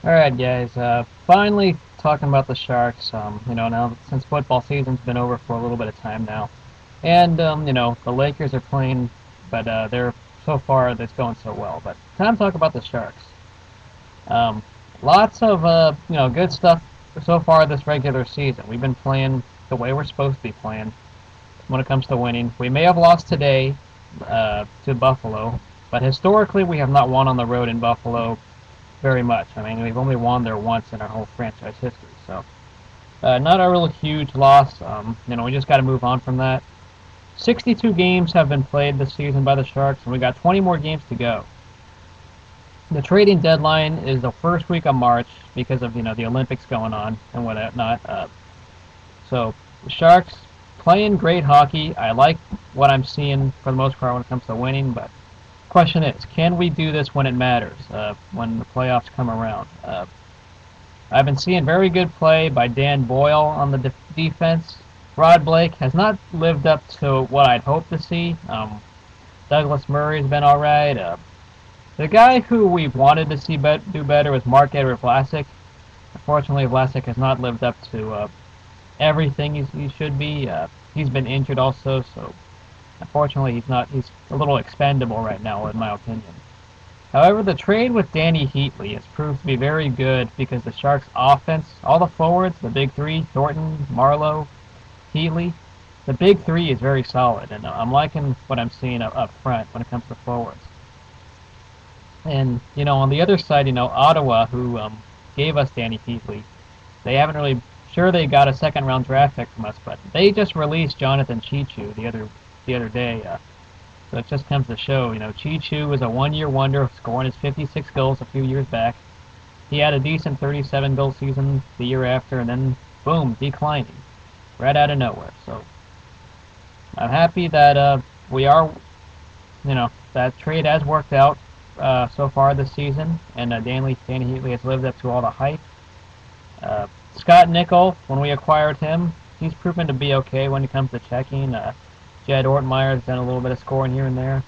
Alright guys, finally talking about the Sharks, now since football season's been over for a little bit of time now. And, the Lakers are playing, but they're, so far, it's going so well. But time to talk about the Sharks. Um, Lots of, good stuff so far this regular season. We've been playing the way we're supposed to be playing when it comes to winning. We may have lost today to Buffalo, but historically we have not won on the road in Buffalo very much. I mean, we've only won there once in our whole franchise history, so not a real huge loss. We just got to move on from that. 62 games have been played this season by the Sharks, and we got 20 more games to go. The trading deadline is the first week of March because of the Olympics going on and whatnot. So the Sharks playing great hockey. I like what I'm seeing for the most part when it comes to winning, but question is, can we do this when it matters, when the playoffs come around? I've been seeing very good play by Dan Boyle on the defense. Rod Blake has not lived up to what I'd hoped to see. Douglas Murray's been all right. The guy who we wanted to see do better was Marc-Edouard Vlasic. Unfortunately, Vlasic has not lived up to everything he should be. He's been injured also, so unfortunately he's not. He's a little expendable right now, in my opinion. However, the trade with Danny Heatley has proved to be very good because the Sharks' offense, all the forwards, the big three, Thornton, Marleau, Heatley, the big three is very solid, and I'm liking what I'm seeing up front when it comes to forwards. And, on the other side, Ottawa, who gave us Danny Heatley, they haven't really, sure they got a second-round draft pick from us, but they just released Jonathan Cheechoo the other day. So it just comes to show, Cheechoo was a one-year wonder, scoring his 56 goals a few years back. He had a decent 37-goal season the year after, and then, boom, declining, right out of nowhere. So I'm happy that we are, that trade has worked out so far this season, and Danny Heatley has lived up to all the hype. Scott Nickel, when we acquired him, he's proven to be okay when it comes to checking. Jed Ortmeyer's done a little bit of scoring here and there.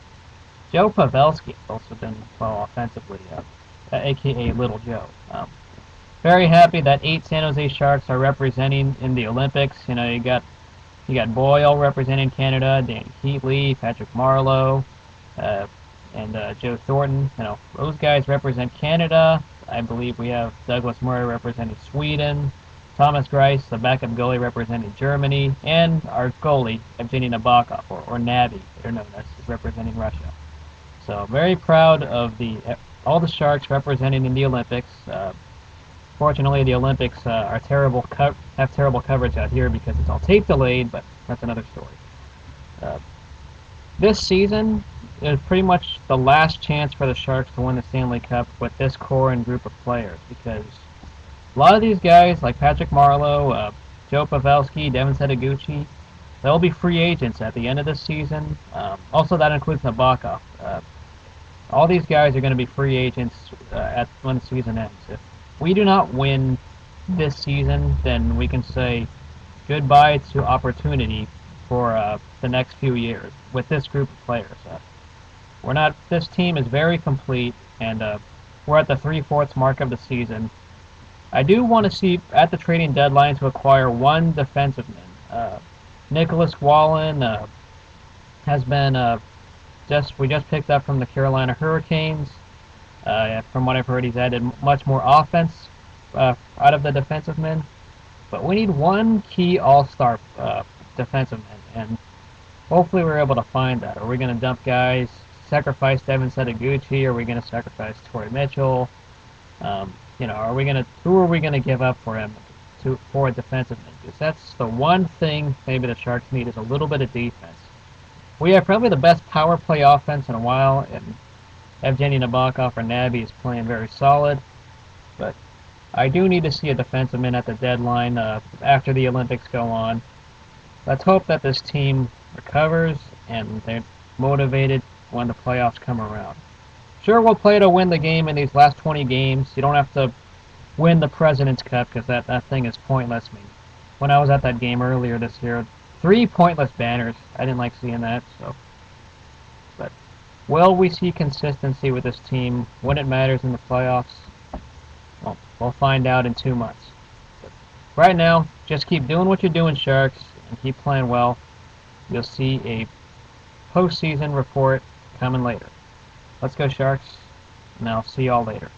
Joe Pavelski has also been well offensively, a.k.a. Little Joe. Very happy that 8 San Jose Sharks are representing in the Olympics. You got Boyle representing Canada, Danny Heatley, Patrick Marleau, and Joe Thornton. Those guys represent Canada. I believe we have Douglas Murray representing Sweden, Thomas Greiss, the backup goalie, representing Germany, and our goalie, Evgeny Nabokov, or Nabi, they're known as, is representing Russia. So very proud of all the Sharks representing in the Olympics. Fortunately, the Olympics have terrible coverage out here because it's all tape delayed, but that's another story. This season is pretty much the last chance for the Sharks to win the Stanley Cup with this core and group of players because a lot of these guys, like Patrick Marleau, Joe Pavelski, Devin Setoguchi, they'll be free agents at the end of this season. Also, that includes Nabokov. All these guys are going to be free agents when the season ends. If we do not win this season, then we can say goodbye to opportunity for the next few years with this group of players. This team is very complete, and we're at the 3/4 mark of the season. I do want to see at the trading deadline to acquire one defenseman. Nicholas Wallen has been we just picked up from the Carolina Hurricanes. From what I've heard, he's added much more offense out of the defensive men. But we need one key all-star defensive man, and hopefully we're able to find that. Are we going to dump guys, sacrifice Devin Setoguchi? Are we going to sacrifice Torrey Mitchell? Who are we going to give up for him for a defensive man? Because that's the one thing maybe the Sharks need is a little bit of defense. We have probably the best power play offense in a while, and Evgeny Nabokov or Nabi is playing very solid. But I do need to see a defensive man at the deadline after the Olympics go on. Let's hope that this team recovers and they're motivated when the playoffs come around. Sure, we'll play to win the game in these last 20 games. You don't have to win the President's Cup because that thing is pointless. I mean, when I was at that game earlier this year, 3 pointless banners. I didn't like seeing that. But will we see consistency with this team when it matters in the playoffs? Well, we'll find out in 2 months. Right now, just keep doing what you're doing, Sharks, and keep playing well. You'll see a postseason report coming later. Let's go, Sharks, and I'll see y'all later.